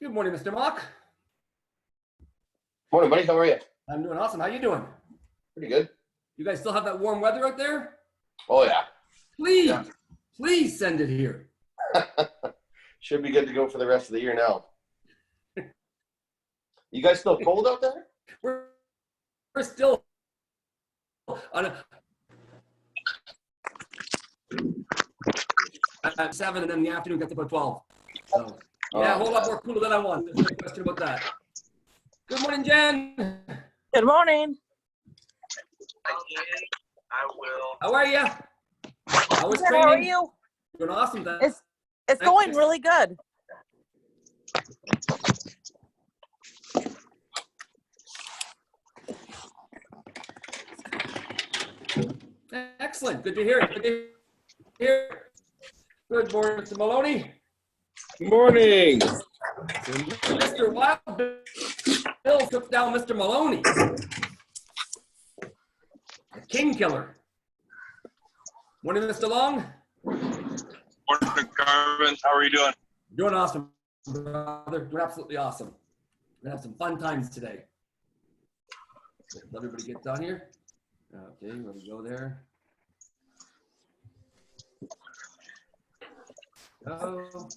Good morning, Mr. Mock. Morning, buddy. How are you? I'm doing awesome. How you doing? Pretty good. You guys still have that warm weather out there? Oh, yeah. Please, please send it here. Should be good to go for the rest of the year now. You guys still cold out there? We're still on at 7, and then in the afternoon gets about 12. So, yeah, a whole lot more cooler than I want. There's no question about that. Good morning, Jen. Good morning. I will. How are you? How was Good, training? how are you? Doing awesome. Thanks. It's going really good. Excellent. Good to hear it. Good to hear it. Good morning, Mr. Maloney. Good morning. Mr. Wild Bill took down Mr. Maloney. A king killer. Morning, Mr. Long. Morning, Carmen. How are you doing? Doing awesome, brother. Doing absolutely awesome. We're gonna have some fun times today. Let everybody get down here. Okay, where we go there. Oh.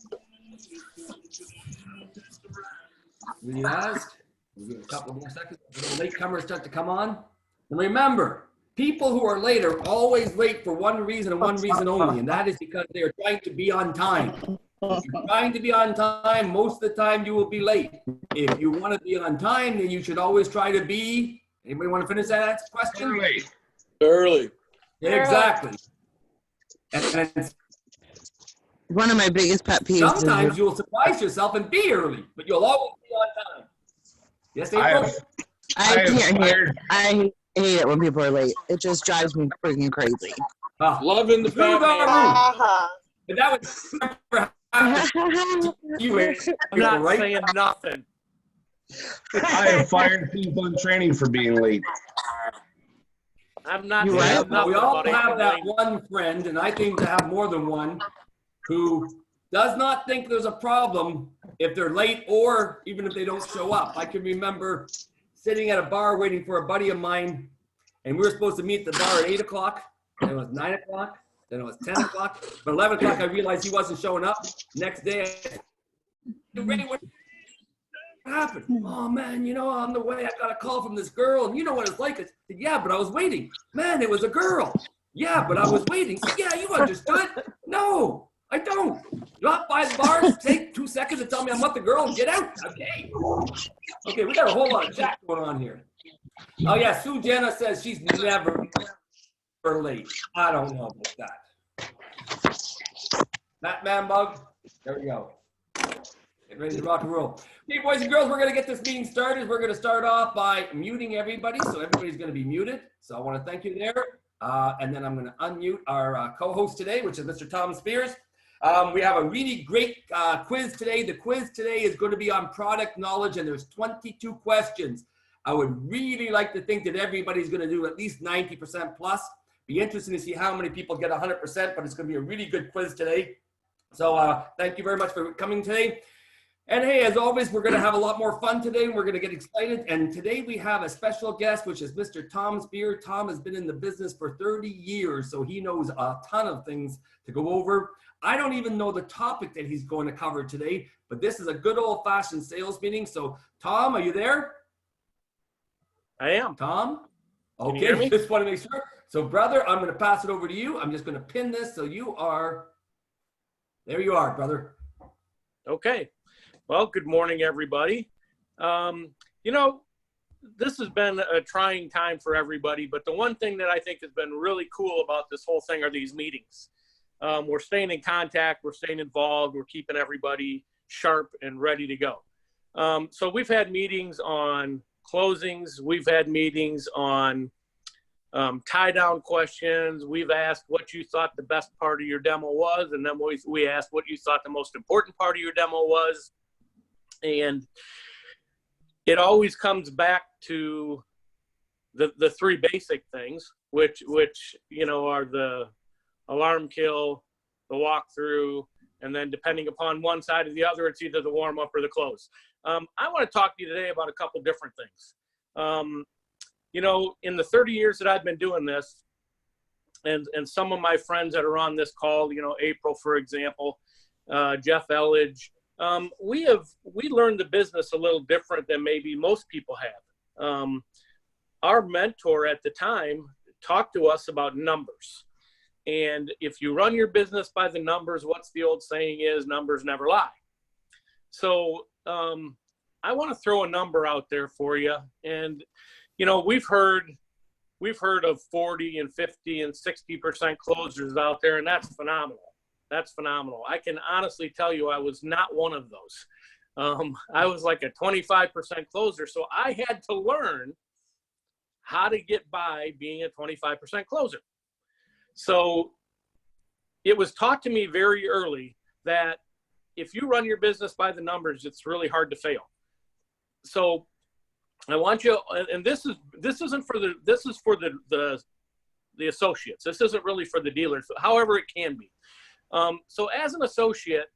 We asked. We'll give it a couple more seconds. The latecomers start to come on. And remember, people who are late are always late for one reason and one reason only, and that is because they are trying to be on time. If you're trying to be on time, most of the time you will be late. If you want to be on time, then you should always try to be. Anybody want to finish that question? Early. Exactly. And One of my biggest pet peeves. sometimes you'll surprise yourself and be early, but you'll always be on time. Yes, April? I can't hear. I hate it when people are late. It just drives me freaking crazy. Loving the Through the family. Uh-huh. But that was never happened to you, I'm not right? saying nothing. I have fired people in training for being late. I'm not You saying right. nothing We all about have that April one friend, and I think to have more than one, who does not think there's a problem if they're late or even if they don't show up. I can remember sitting at a bar waiting for a buddy of mine, and we were supposed to meet at the bar at 8 o'clock, then it was 9 o'clock, then it was 10 o'clock. But 11 o'clock, I realized he wasn't showing up. Next day, Ray, what happened? Oh, man, on the way, I got a call from this girl, and you know what it's like. I said, yeah, but I was waiting. Man, it was a girl. Yeah, but I was waiting. So, yeah, you understood. No, I don't. Drop by the bar, take 2 seconds to tell me I'm with the girl and get out. Okay. Okay, we got a whole lot of chat going on here. Oh, yeah, Sue Jenna says she's never late. I don't know about that. Batman Bug, there we go. Get ready to rock and roll. Okay, boys and girls, we're going to get this meeting started. We're going to start off by muting everybody. So everybody's going to be muted. So I want to thank you there. And then I'm going to unmute our co-host today, which is Mr. Tom Spears. We have a really great quiz today. The quiz today is going to be on product knowledge, and there's 22 questions. I would really like to think that everybody's going to do at least 90% plus. Be interesting to see how many people get 100%, but it's going to be a really good quiz today. So thank you very much for coming today. And hey, as always, we're going to have a lot more fun today, and we're going to get excited. And today we have a special guest, which is Mr. Tom Spear. Tom has been in the business for 30 years, so he knows a ton of things to go over. I don't even know the topic that he's going to cover today, but this is a good old-fashioned sales meeting. So, Tom, are you there? I am. Tom? Can you hear Okay, me? just want to make sure. So, brother, I'm going to pass it over to you. I'm just going to pin this so you are, there you are, brother. Okay. Well, good morning, everybody. This has been a trying time for everybody, but the one thing that I think has been really cool about this whole thing are these meetings. We're staying in contact, we're staying involved, we're keeping everybody sharp and ready to go. So we've had meetings on closings, we've had meetings on tie-down questions. We've asked what you thought the best part of your demo was, and then we asked what you thought the most important part of your demo was. And it always comes back to the three basic things, which are the alarm kill, the walkthrough, And then depending upon one side or the other, it's either the warm up or the close. I want to talk to you today about a couple different things. You know, in the 30 years that I've been doing this, and some of my friends that are on this call, you know, April, for example, Jeff Elledge, we learned the business a little different than maybe most people have. Our mentor at the time talked to us about numbers. And if you run your business by the numbers, what's the old saying is, numbers never lie. So I want to throw a number out there for you. And, you know, we've heard of 40 and 50 and 60% closers out there, and that's phenomenal. That's phenomenal. I can honestly tell you I was not one of those. I was like a 25% closer. So I had to learn how to get by being a 25% closer. So it was taught to me very early that if you run your business by the numbers, it's really hard to fail. So I want you, and this is for the associates. This isn't really for the dealers, however it can be. So as an associate,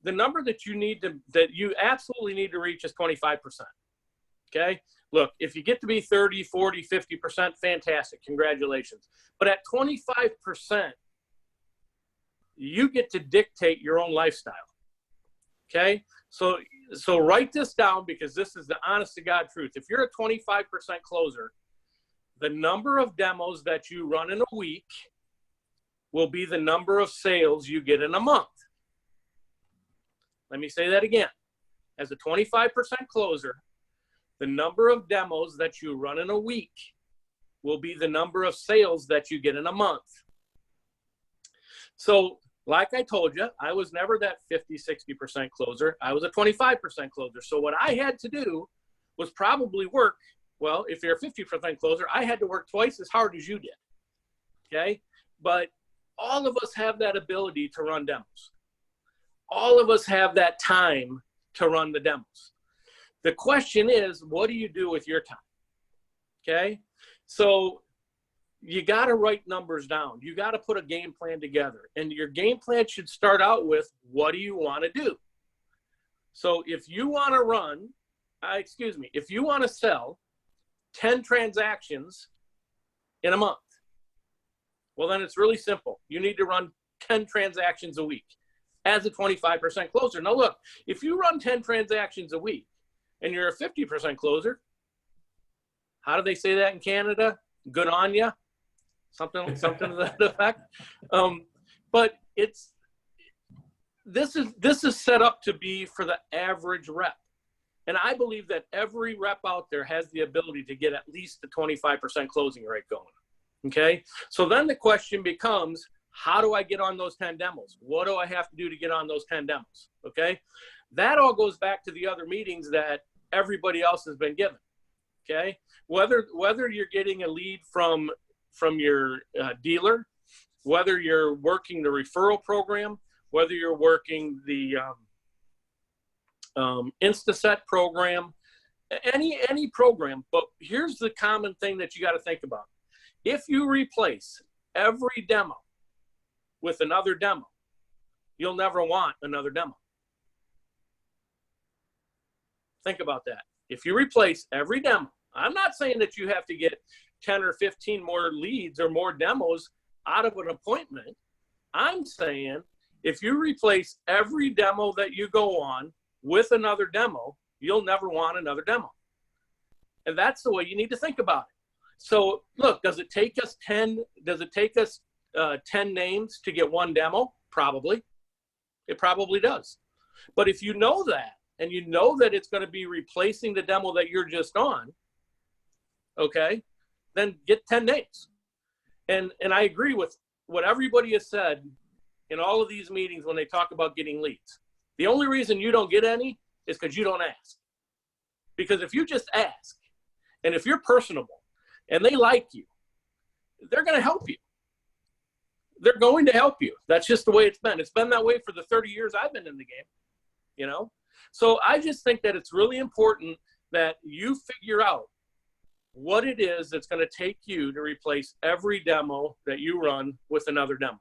the number that you absolutely need to reach is 25%. Okay. Look, if you get to be 30, 40, 50%, fantastic. Congratulations. But at 25%, you get to dictate your own lifestyle. Okay. So write this down, because this is the honest to God truth. If you're a 25% closer, the number of demos that you run in a week will be the number of sales you get in a month. Let me say that again. As a 25% closer, the number of demos that you run in a week will be the number of sales that you get in a month. So, like I told you, I was never that 50, 60% closer. I was a 25% closer. So what I had to do was probably work, well, if you're a 50% closer, I had to work twice as hard as you did. Okay? But all of us have that ability to run demos. All of us have that time to run the demos. The question is, what do you do with your time? Okay? So you got to write numbers down. You got to put a game plan together. And your game plan should start out with, what do you want to do? So if you want to if you want to sell 10 transactions in a month, well, then it's really simple. You need to run 10 transactions a week as a 25% closer. Now, look, if you run 10 transactions a week and you're a 50% closer, how do they say that in Canada? Good on ya. Something to that effect. But this is set up to be for the average rep. And I believe that every rep out there has the ability to get at least a 25% closing rate going. Okay. So then the question becomes, how do I get on those 10 demos? What do I have to do to get on those 10 demos? Okay. That all goes back to the other meetings that everybody else has been given. Okay. Whether you're getting a lead from your dealer, whether you're working the referral program, whether you're working the InstaSet program, any program. But here's the common thing that you got to think about. If you replace every demo with another demo, you'll never want another demo. Think about that. If you replace every demo, I'm not saying that you have to get 10 or 15 more leads or more demos out of an appointment. I'm saying if you replace every demo that you go on with another demo, you'll never want another demo. And that's the way you need to think about it. So look, does it take us 10 names to get one demo? Probably. It probably does. But if you know that, and you know that it's going to be replacing the demo that you're just on, okay, then get 10 names. And I agree with what everybody has said in all of these meetings when they talk about getting leads. The only reason you don't get any is because you don't ask. Because if you just ask, and if you're personable, and they like you, they're going to help you. They're going to help you. That's just the way it's been. It's been that way for the 30 years I've been in the game, you know? So I just think that it's really important that you figure out what it is that's going to take you to replace every demo that you run with another demo.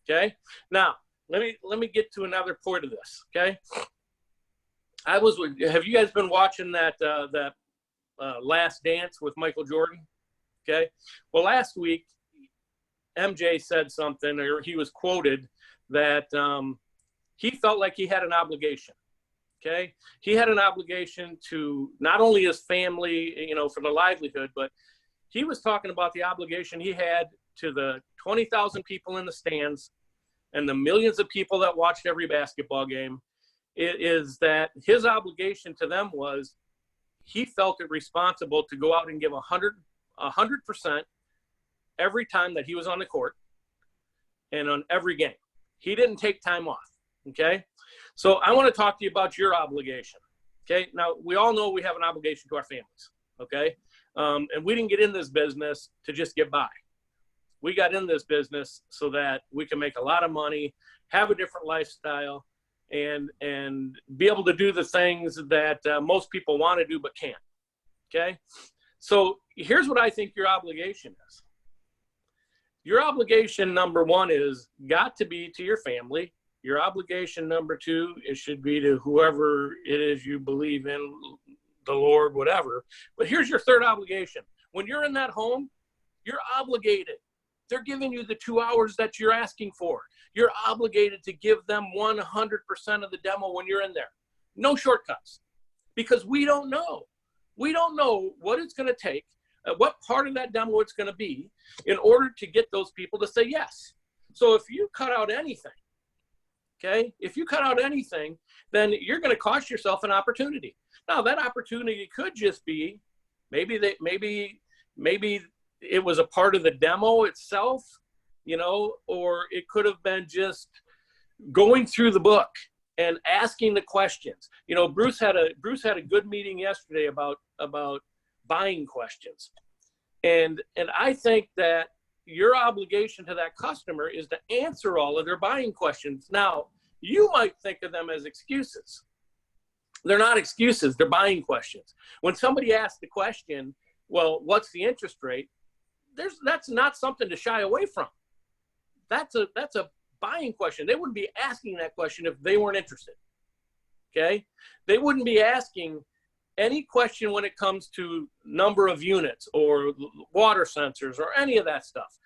Okay? Now, let me get to another point of this. Okay. Have you guys been watching that Last Dance with Michael Jordan? Okay. Well, last week, MJ said something, or he was quoted that he felt like he had an obligation. Okay. He had an obligation to not only his family, for the livelihood, but he was talking about the obligation he had to the 20,000 people in the stands and the millions of people that watched every basketball game. It is that his obligation to them was he felt it responsible to go out and give 100% every time that he was on the court and on every game. He didn't take time off. Okay. So I want to talk to you about your obligation. Okay. Now we all know we have an obligation to our families. Okay. And we didn't get in this business to just get by. We got in this business so that we can make a lot of money, have a different lifestyle, and be able to do the things that most people want to do but can't. Okay. So here's what I think your obligation is. Your obligation number one is got to be to your family. Your obligation number two, it should be to whoever it is you believe in, the Lord, whatever. But here's your third obligation. When you're in that home, you're obligated. They're giving you the 2 hours that you're asking for. You're obligated to give them 100% of the demo when you're in there. No shortcuts. Because we don't know. We don't know what it's going to take, what part of that demo it's going to be in order to get those people to say yes. So if you cut out anything, okay, if you cut out anything, then you're going to cost yourself an opportunity. Now, that opportunity could just be maybe it was a part of the demo itself, or it could have been just going through the book and asking the questions. Bruce had a good meeting yesterday about buying questions. And I think that your obligation to that customer is to answer all of their buying questions. Now, you might think of them as excuses. They're not excuses, they're buying questions. When somebody asks the question, well, what's the interest rate? That's not something to shy away from. That's a buying question. They wouldn't be asking that question if they weren't interested. Okay? They wouldn't be asking any question when it comes to number of units or water sensors or any of that stuff.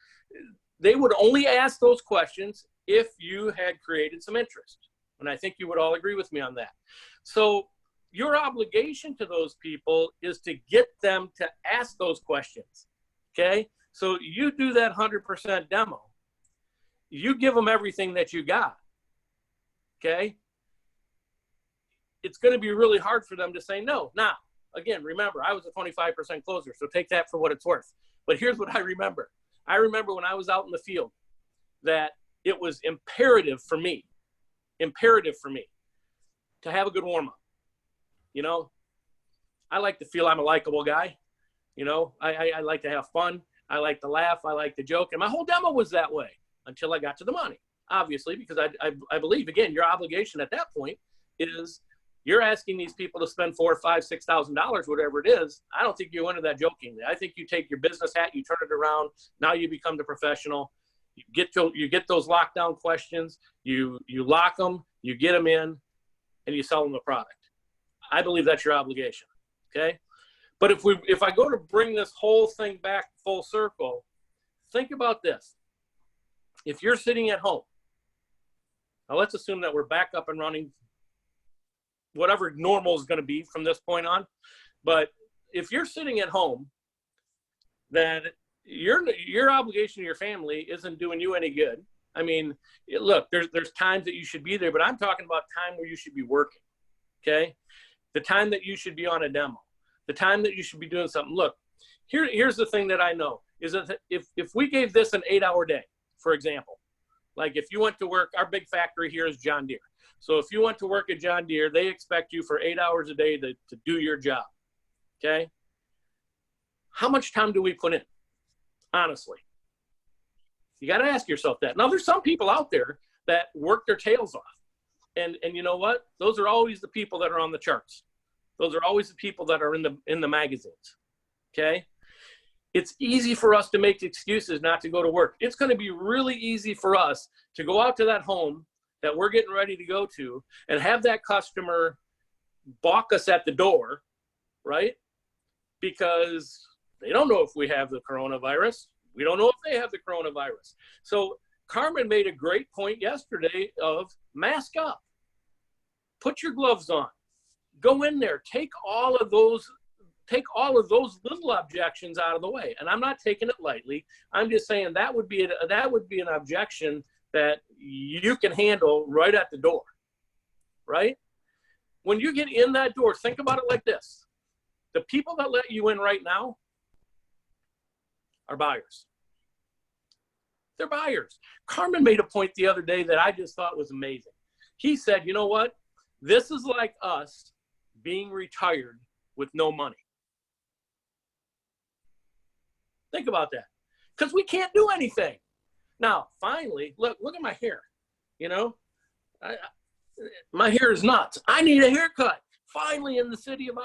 They would only ask those questions if you had created some interest. And I think you would all agree with me on that. So your obligation to those people is to get them to ask those questions. Okay? So you do that 100% demo. You give them everything that you got. Okay? It's going to be really hard for them to say no. Now, again, remember, I was a 25% closer, so take that for what it's worth. But here's what I remember. I remember when I was out in the field that it was imperative for me to have a good warm-up. I like to feel I'm a likable guy. I like to have fun. I like to laugh. I like to joke. And my whole demo was that way until I got to the money, obviously, because I believe, again, your obligation at that point is you're asking these people to spend $4,000, $5,000, $6,000, whatever it is. I don't think you enter that jokingly. I think you take your business hat, you turn it around. Now you become the professional. You get those lockdown questions. You lock them. You get them in, and you sell them the product. I believe that's your obligation. Okay. But if I go to bring this whole thing back full circle, think about this. If you're sitting at home, now let's assume that we're back up and running, whatever normal is going to be from this point on. But if you're sitting at home, then your obligation to your family isn't doing you any good. I mean, look, there's times that you should be there, but I'm talking about time where you should be working. Okay. The time that you should be on a demo, the time that you should be doing something. Look, here's the thing that I know is that if we gave this an 8-hour day, for example, like if you went to work, our big factory here is John Deere. So if you went to work at John Deere, they expect you for 8 hours a day to do your job. Okay. How much time do we put in? Honestly, you got to ask yourself that. Now there's some people out there that work their tails off. And you know what? Those are always the people that are on the charts. Those are always the people that are in the magazines. Okay. It's easy for us to make excuses not to go to work. It's going to be really easy for us to go out to that home that we're getting ready to go to and have that customer balk us at the door, right? Because they don't know if we have the coronavirus. We don't know if they have the coronavirus. So Carmen made a great point yesterday of mask up, put your gloves on, go in there, take all of those little objections out of the way. And I'm not taking it lightly. I'm just saying that would be an objection that you can handle right at the door, right? When you get in that door, think about it like this. The people that let you in right now are buyers. They're buyers. Carmen made a point the other day that I just thought was amazing. He said, you know what? This is like us being retired with no money. Think about that. Because we can't do anything. Now, finally, look at my hair. You know, my hair is nuts. I need a haircut. Finally, in the city of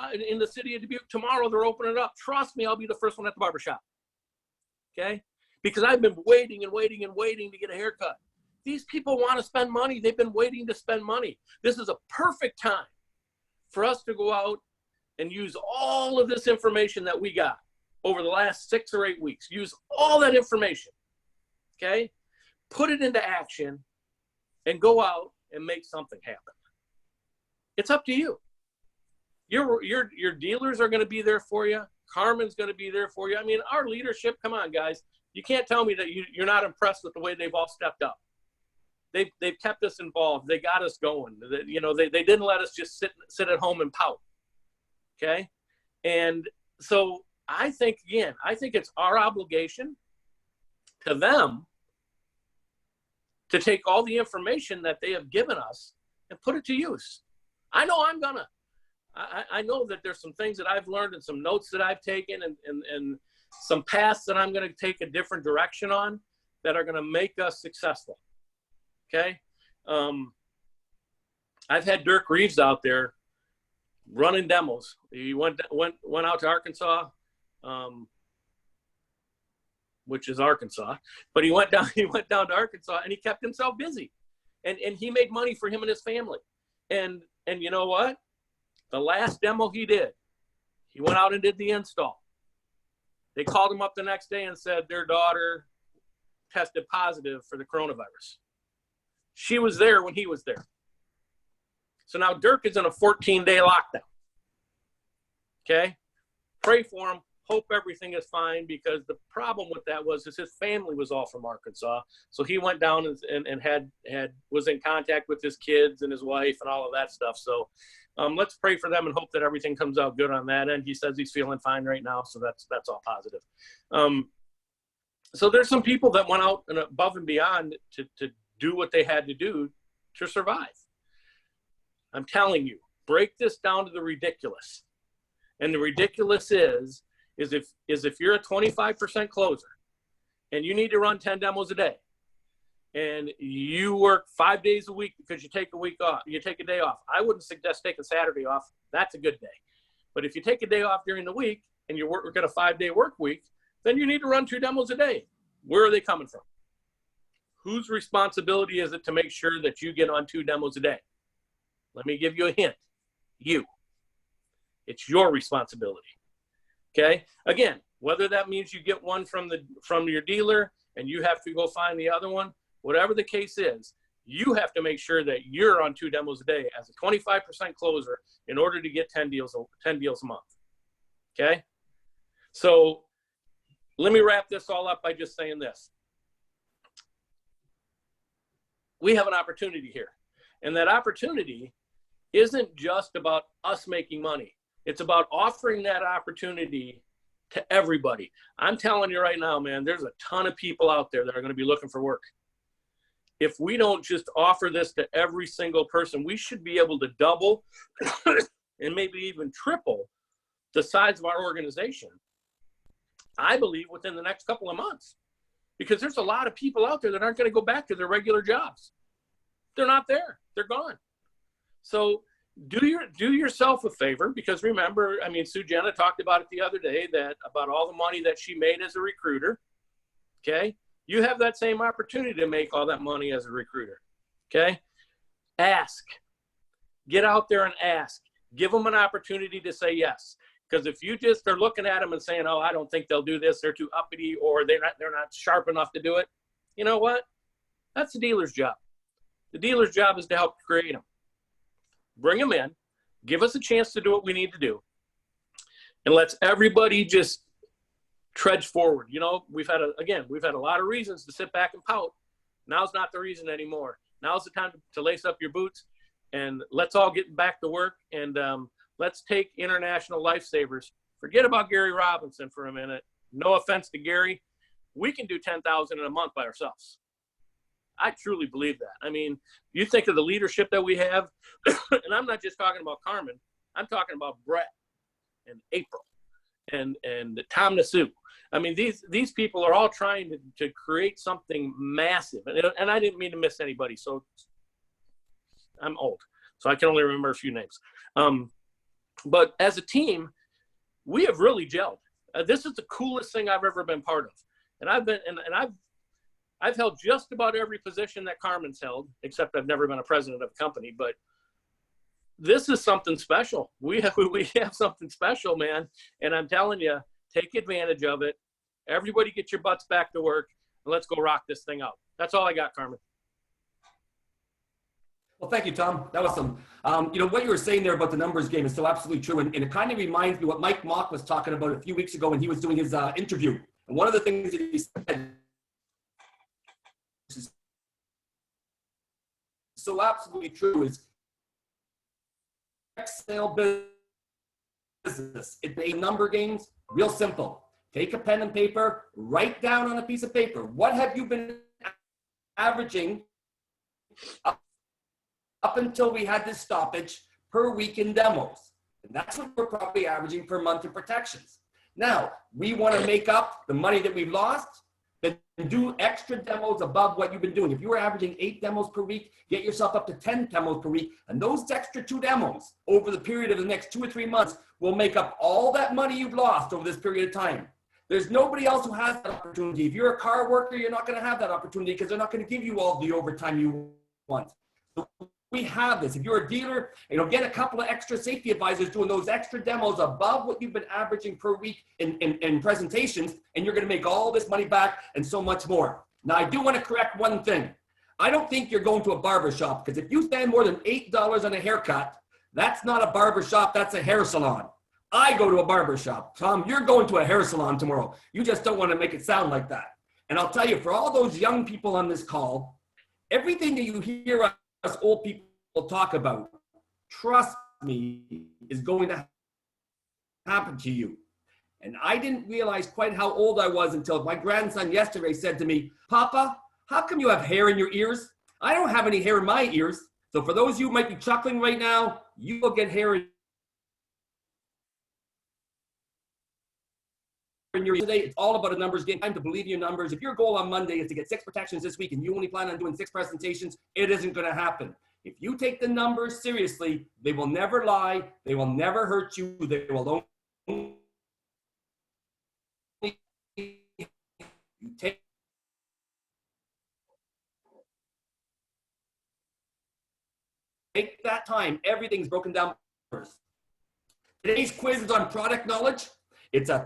Dubuque, tomorrow they're opening it up. Trust me, I'll be the first one at the barbershop. Okay? Because I've been waiting and waiting and waiting to get a haircut. These people want to spend money. They've been waiting to spend money. This is a perfect time for us to go out and use all of this information that we got over the last 6 or 8 weeks. Use all that information, okay? Put it into action and go out and make something happen. It's up to you. Your dealers are going to be there for you. Carmen's going to be there for you. I mean, our leadership, come on, guys. You can't tell me that you're not impressed with the way they've all stepped up. They've kept us involved. They got us going. They didn't let us just sit at home and pout, okay? And so I think it's our obligation to them to take all the information that they have given us and put it to use. I know I'm gonna. I know that there's some things that I've learned and some notes that I've taken and some paths that I'm gonna take a different direction on that are gonna make us successful, okay? I've had Dirk Reeves out there running demos. He went out to Arkansas, which is Arkansas, but he went down to Arkansas and he kept himself busy, and he made money for him and his family. And you know what? The last demo he did, he went out and did the install. They called him up the next day and said their daughter tested positive for the coronavirus. She was there when he was there. So now Dirk is in a 14-day lockdown. Okay? Pray for him. Hope everything is fine, because the problem with that was his family was all from Arkansas. So he went down and was in contact with his kids and his wife and all of that stuff. So let's pray for them and hope that everything comes out good on that end. He says he's feeling fine right now, so that's all positive. So there's some people that went out and above and beyond to do what they had to do to survive. I'm telling you, break this down to the ridiculous. And the ridiculous is if you're a 25% closer and you need to run 10 demos a day and you work 5 days a week because you take a week off, you take a day off. I wouldn't suggest taking Saturday off. That's a good day. But if you take a day off during the week and you work at a 5-day work week, then you need to run 2 demos a day. Where are they coming from? Whose responsibility is it to make sure that you get on 2 demos a day? Let me give you a hint. You. It's your responsibility. Okay? Again, whether that means you get one from your dealer and you have to go find the other one, whatever the case is, you have to make sure that you're on 2 demos a day as a 25% closer in order to get 10 deals a month. Okay? So let me wrap this all up by just saying this. We have an opportunity here. And that opportunity isn't just about us making money. It's about offering that opportunity to everybody. I'm telling you right now, man, there's a ton of people out there that are going to be looking for work. If we don't just offer this to every single person, we should be able to double and maybe even triple the size of our organization, I believe, within the next couple of months. Because there's a lot of people out there that aren't going to go back to their regular jobs. They're not there. They're gone. So do yourself a favor, because remember, I mean, Sue Jenna talked about it the other day, that about all the money that she made as a recruiter. Okay. You have that same opportunity to make all that money as a recruiter. Okay. Ask. Get out there and ask. Give them an opportunity to say yes. Because if you just are looking at them and saying, oh, I don't think they'll do this, they're too uppity, or they're not sharp enough to do it, you know what? That's the dealer's job. The dealer's job is to help create them. Bring them in, give us a chance to do what we need to do, and let's everybody just trudge forward. You know, we've had a lot of reasons to sit back and pout. Now's not the reason anymore. Now's the time to lace up your boots, and let's all get back to work, and let's take international lifesavers. Forget about Gary Robinson for a minute. No offense to Gary. We can do 10,000 in a month by ourselves. I truly believe that. I mean, you think of the leadership that we have, and I'm not just talking about Carmen. I'm talking about Brett and April and Tom Nasu. I mean, these people are all trying to create something massive. And I didn't mean to miss anybody. So I'm old, so I can only remember a few names. But as a team, we have really gelled. This is the coolest thing I've ever been part of. And I've held just about every position that Carmen's held, except I've never been a president of a company. But this is something special. We have something special, man. And I'm telling you, take advantage of it. Everybody get your butts back to work, and let's go rock this thing out. That's all I got, Carmen. Well, thank you, Tom. That was some, you know, what you were saying there about the numbers game is so absolutely true. And it kind of reminds me what Mike Mock was talking about a few weeks ago when he was doing his interview. And one of the things that he said, is so absolutely true, is sale business. It's a number games, real simple. Take a pen and paper, write down on a piece of paper, what have you been averaging up until we had this stoppage per week in demos. And that's what we're probably averaging per month in protections. Now, we want to make up the money that we've lost, then do extra demos above what you've been doing. If you were averaging 8 demos per week, get yourself up to 10 demos per week. And those extra 2 demos over the period of the next 2 or 3 months will make up all that money you've lost over this period of time. There's nobody else who has that opportunity. If you're a car worker, you're not going to have that opportunity because they're not going to give you all the overtime you want. So we have this. If you're a dealer, you know, get a couple of extra safety advisors doing those extra demos above what you've been averaging per week in presentations, and you're going to make all this money back and so much more. Now, I do want to correct one thing. I don't think you're going to a barber shop, because if you spend more than $8 on a haircut, that's not a barber shop, that's a hair salon. I go to a barber shop. Tom, you're going to a hair salon tomorrow. You just don't want to make it sound like that. And I'll tell you, for all those young people on this call, everything that you hear us old people talk about, trust me, is going to happen to you. And I didn't realize quite how old I was until my grandson yesterday said to me, Papa, how come you have hair in your ears? I don't have any hair in my ears. So for those of you who might be chuckling right now, you will get hair in your ears today. It's all about a numbers game. Time to believe in your numbers. If your goal on Monday is to get 6 protections this week and you only plan on doing 6 presentations, it isn't going to happen. If you take the numbers seriously, they will never lie. They will never hurt you. They will only take that time. Everything's broken down. Today's quiz is on product knowledge. It's a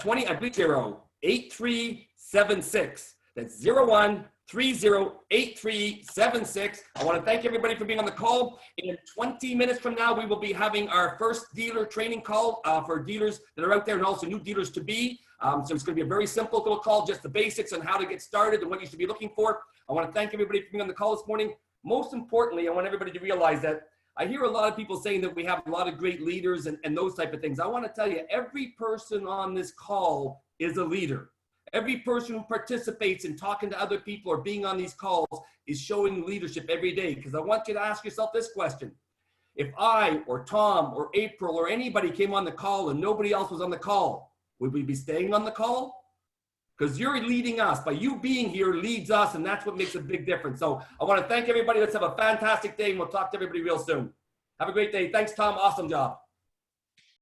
8376. That's 01308376. I want to thank everybody for being on the call. In 20 minutes from now, we will be having our first dealer training call for dealers that are out there and also new dealers to be. So it's going to be a very simple little call, just the basics on how to get started and what you should be looking for. I want to thank everybody for being on the call this morning. Most importantly, I want everybody to realize that I hear a lot of people saying that we have a lot of great leaders and those type of things. I want to tell you, every person on this call is a leader. Every person who participates in talking to other people or being on these calls is showing leadership every day. Because I want you to ask yourself this question. If I or Tom or April or anybody came on the call and nobody else was on the call, would we be staying on the call? Because you're leading us. By you being here leads us, and that's what makes a big difference. So I want to thank everybody. Let's have a fantastic day, and we'll talk to everybody real soon. Have a great day. Thanks, Tom. Awesome job.